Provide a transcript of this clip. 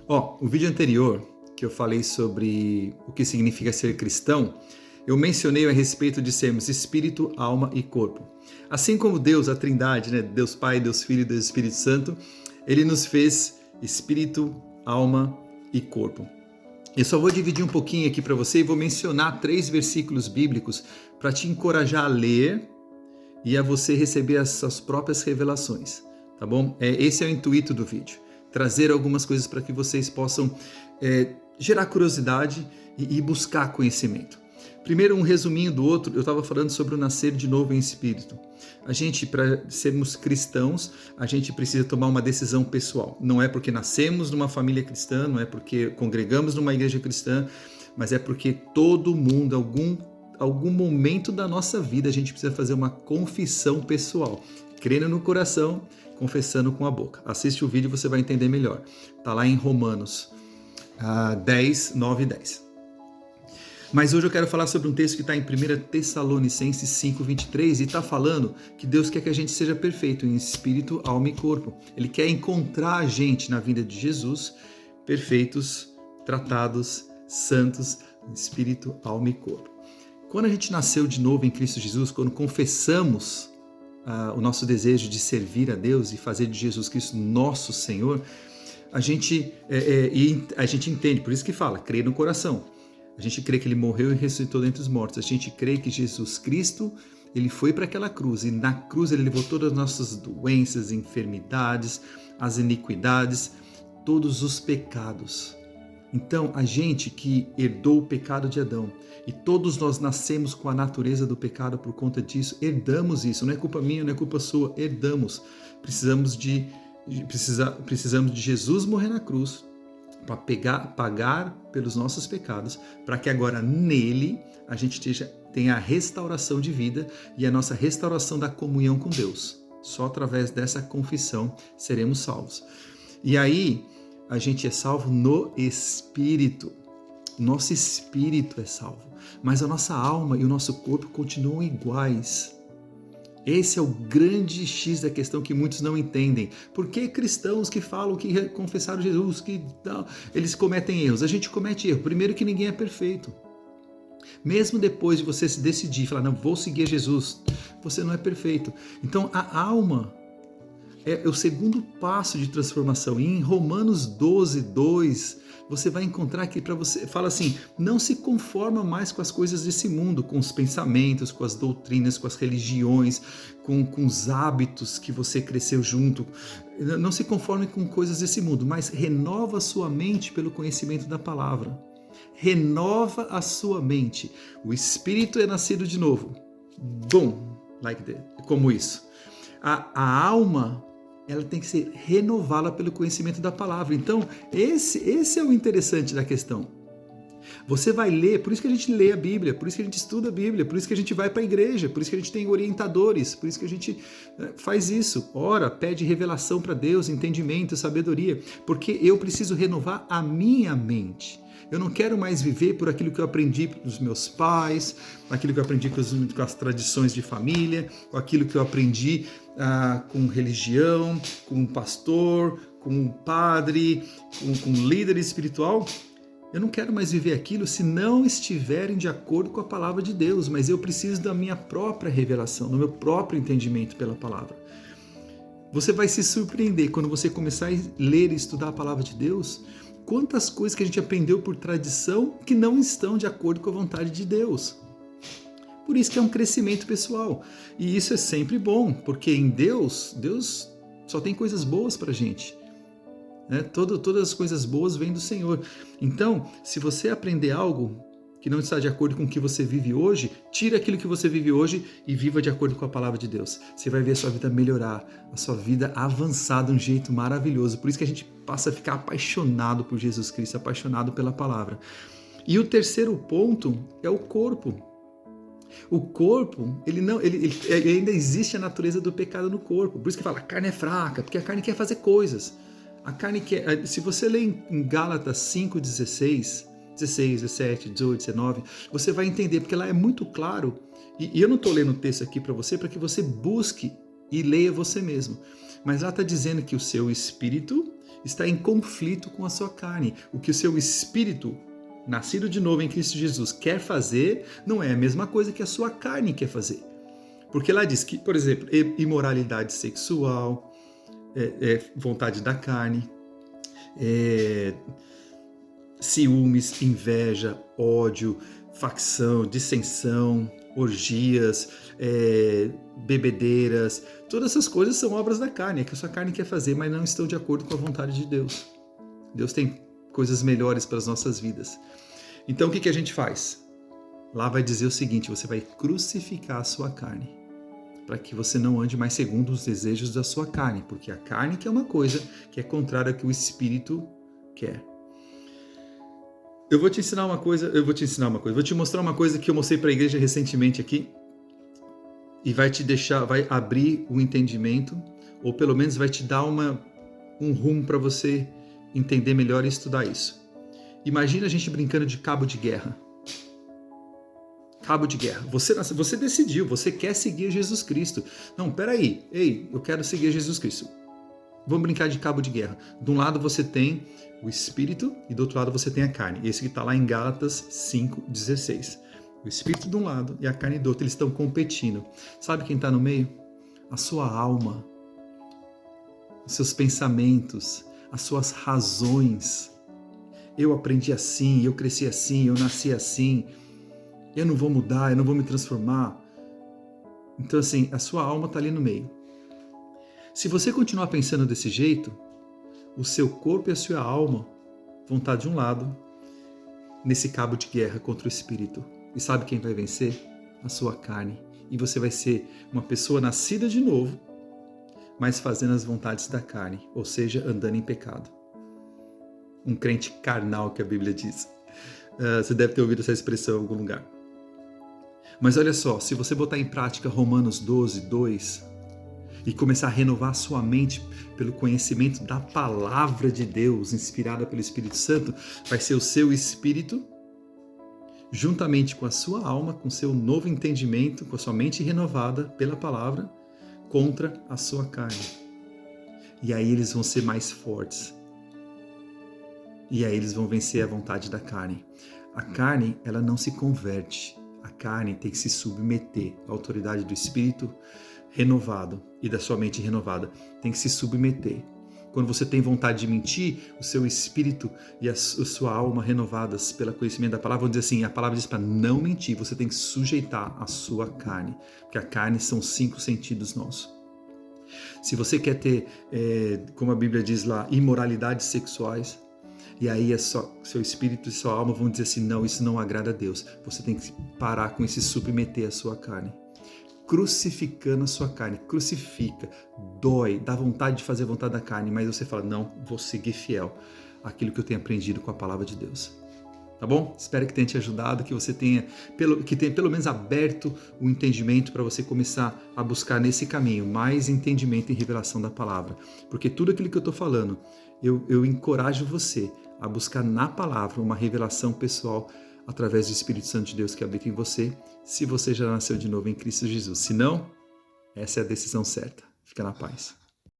O vídeo anterior, que eu falei sobre o que significa ser cristão, eu mencionei a respeito de sermos espírito, alma e corpo. Assim como Deus, a Trindade, né? Deus Pai, Deus Filho e Deus Espírito Santo, Ele nos fez espírito, alma e corpo. Eu só vou dividir um pouquinho aqui para você e vou mencionar 3 versículos bíblicos para te encorajar a ler e a você receber as suas próprias revelações, tá bom? Esse é o intuito do vídeo, trazer algumas coisas para que vocês possam gerar curiosidade e buscar conhecimento. Primeiro, um resuminho do outro, eu estava falando sobre o nascer de novo em espírito. A gente, para sermos cristãos, a gente precisa tomar uma decisão pessoal. Não é porque nascemos numa família cristã, não é porque congregamos numa igreja cristã, mas é porque todo mundo, algum momento da nossa vida, a gente precisa fazer uma confissão pessoal. Crendo no coração, confessando com a boca. Assiste o vídeo e você vai entender melhor. Está lá em Romanos 10, 9 e 10. Mas hoje eu quero falar sobre um texto que está em 1 Tessalonicenses 5, 23 e está falando que Deus quer que a gente seja perfeito em espírito, alma e corpo. Ele quer encontrar a gente na vida de Jesus, perfeitos, tratados, santos, em espírito, alma e corpo. Quando a gente nasceu de novo em Cristo Jesus, quando confessamos o nosso desejo de servir a Deus e fazer de Jesus Cristo nosso Senhor, a gente entende, por isso que fala, crê no coração. A gente crê que Ele morreu e ressuscitou dentre os mortos. A gente crê que Jesus Cristo, Ele foi para aquela cruz e na cruz Ele levou todas as nossas doenças, enfermidades, as iniquidades, todos os pecados. Então, a gente que herdou o pecado de Adão e todos nós nascemos com a natureza do pecado por conta disso, herdamos isso. Não é culpa minha, não é culpa sua, herdamos. Precisamos de Jesus morrer na cruz para pagar pelos nossos pecados, para que agora nele a gente tenha a restauração de vida e a nossa restauração da comunhão com Deus. Só através dessa confissão seremos salvos. E aí a gente é salvo no Espírito. Nosso espírito é salvo, mas a nossa alma e o nosso corpo continuam iguais. Esse é o grande X da questão que muitos não entendem. Por que cristãos que falam que confessaram Jesus, eles cometem erros? A gente comete erro. Primeiro que ninguém é perfeito. Mesmo depois de você se decidir e falar, não, vou seguir Jesus, você não é perfeito. Então a alma é o segundo passo de transformação. E em Romanos 12, 2, você vai encontrar que para você, fala assim, não se conforma mais com as coisas desse mundo, com os pensamentos, com as doutrinas, com as religiões, com os hábitos que você cresceu junto. Não se conforme com coisas desse mundo, mas renova a sua mente pelo conhecimento da palavra. Renova a sua mente. O Espírito é nascido de novo. Boom! Like that. Como isso. A alma, ela tem que ser renovada pelo conhecimento da palavra. Então, esse é o interessante da questão. Você vai ler, por isso que a gente lê a Bíblia, por isso que a gente estuda a Bíblia, por isso que a gente vai para a igreja, por isso que a gente tem orientadores, por isso que a gente faz isso. Ora, pede revelação para Deus, entendimento, sabedoria, porque eu preciso renovar a minha mente. Eu não quero mais viver por aquilo que eu aprendi dos meus pais, aquilo que eu aprendi com as tradições de família, com aquilo que eu aprendi com religião, com um pastor, com um padre, com um líder espiritual. Eu não quero mais viver aquilo se não estiverem de acordo com a palavra de Deus, mas eu preciso da minha própria revelação, do meu próprio entendimento pela palavra. Você vai se surpreender quando você começar a ler e estudar a palavra de Deus, quantas coisas que a gente aprendeu por tradição que não estão de acordo com a vontade de Deus. Por isso que é um crescimento pessoal. E isso é sempre bom, porque em Deus só tem coisas boas pra gente. Todas as coisas boas vêm do Senhor. Então, se você aprender algo que não está de acordo com o que você vive hoje, tira aquilo que você vive hoje e viva de acordo com a palavra de Deus. Você vai ver a sua vida melhorar, a sua vida avançar de um jeito maravilhoso. Por isso que a gente passa a ficar apaixonado por Jesus Cristo, apaixonado pela palavra. E o terceiro ponto é o corpo. O corpo, ele ainda existe a natureza do pecado no corpo. Por isso que fala, a carne é fraca, porque a carne quer fazer coisas. A carne quer... Se você ler em Gálatas 5, 16, 17, 18, 19, você vai entender, porque lá é muito claro, e eu não estou lendo o texto aqui para que você busque e leia você mesmo. Mas lá está dizendo que o seu espírito está em conflito com a sua carne. O que o seu espírito, nascido de novo em Cristo Jesus, quer fazer, não é a mesma coisa que a sua carne quer fazer. Porque lá diz que, por exemplo, imoralidade sexual, vontade da carne, ciúmes, inveja, ódio, facção, dissensão, orgias, bebedeiras, todas essas coisas são obras da carne, é que a sua carne quer fazer, mas não estão de acordo com a vontade de Deus. Deus tem coisas melhores para as nossas vidas. Então o que a gente faz? Lá vai dizer o seguinte: você vai crucificar a sua carne, para que você não ande mais segundo os desejos da sua carne, porque a carne quer uma coisa que é contrária ao que o Espírito quer. Eu vou te mostrar uma coisa que eu mostrei para a igreja recentemente aqui, e vai abrir o entendimento, ou pelo menos vai te dar um rumo para você entender melhor e estudar isso. Imagina a gente brincando de cabo de guerra. Cabo de guerra. Você decidiu, você quer seguir Jesus Cristo. Não, peraí, eu quero seguir Jesus Cristo. Vamos brincar de cabo de guerra. De um lado você tem o Espírito e do outro lado você tem a carne. Esse que está lá em Gálatas 5,16. O Espírito de um lado e a carne do outro, eles estão competindo. Sabe quem está no meio? A sua alma, os seus pensamentos, as suas razões. Eu aprendi assim, eu cresci assim, eu nasci assim, eu não vou mudar, eu não vou me transformar. Então assim, a sua alma está ali no meio. Se você continuar pensando desse jeito, o seu corpo e a sua alma vão estar de um lado, nesse cabo de guerra contra o Espírito. E sabe quem vai vencer? A sua carne. E você vai ser uma pessoa nascida de novo, mas fazendo as vontades da carne, ou seja, andando em pecado. Um crente carnal, que a Bíblia diz. Você deve ter ouvido essa expressão em algum lugar. Mas olha só, se você botar em prática Romanos 12, 2, e começar a renovar a sua mente pelo conhecimento da palavra de Deus, inspirada pelo Espírito Santo, vai ser o seu espírito, juntamente com a sua alma, com o seu novo entendimento, com a sua mente renovada pela palavra, contra a sua carne. E aí eles vão ser mais fortes. E aí eles vão vencer a vontade da carne. A carne, ela não se converte. A carne tem que se submeter à autoridade do Espírito renovado e da sua mente renovada. Tem que se submeter. Quando você tem vontade de mentir, o seu espírito e a sua alma renovadas pelo conhecimento da palavra vão dizer assim, a palavra diz para não mentir, você tem que sujeitar a sua carne, porque a carne são 5 sentidos nossos. Se você quer ter, como a Bíblia diz lá, imoralidades sexuais, e aí seu espírito e sua alma vão dizer assim, não, isso não agrada a Deus. Você tem que parar com isso e submeter a sua carne. Crucificando a sua carne, crucifica, dói, dá vontade de fazer a vontade da carne, mas você fala, não, vou seguir fiel àquilo que eu tenho aprendido com a palavra de Deus. Tá bom? Espero que tenha te ajudado, que você tenha pelo menos aberto o entendimento para você começar a buscar nesse caminho mais entendimento e revelação da palavra. Porque tudo aquilo que eu estou falando, eu encorajo você a buscar na palavra uma revelação pessoal através do Espírito Santo de Deus que habita em você, se você já nasceu de novo em Cristo Jesus. Se não, essa é a decisão certa. Fica na paz.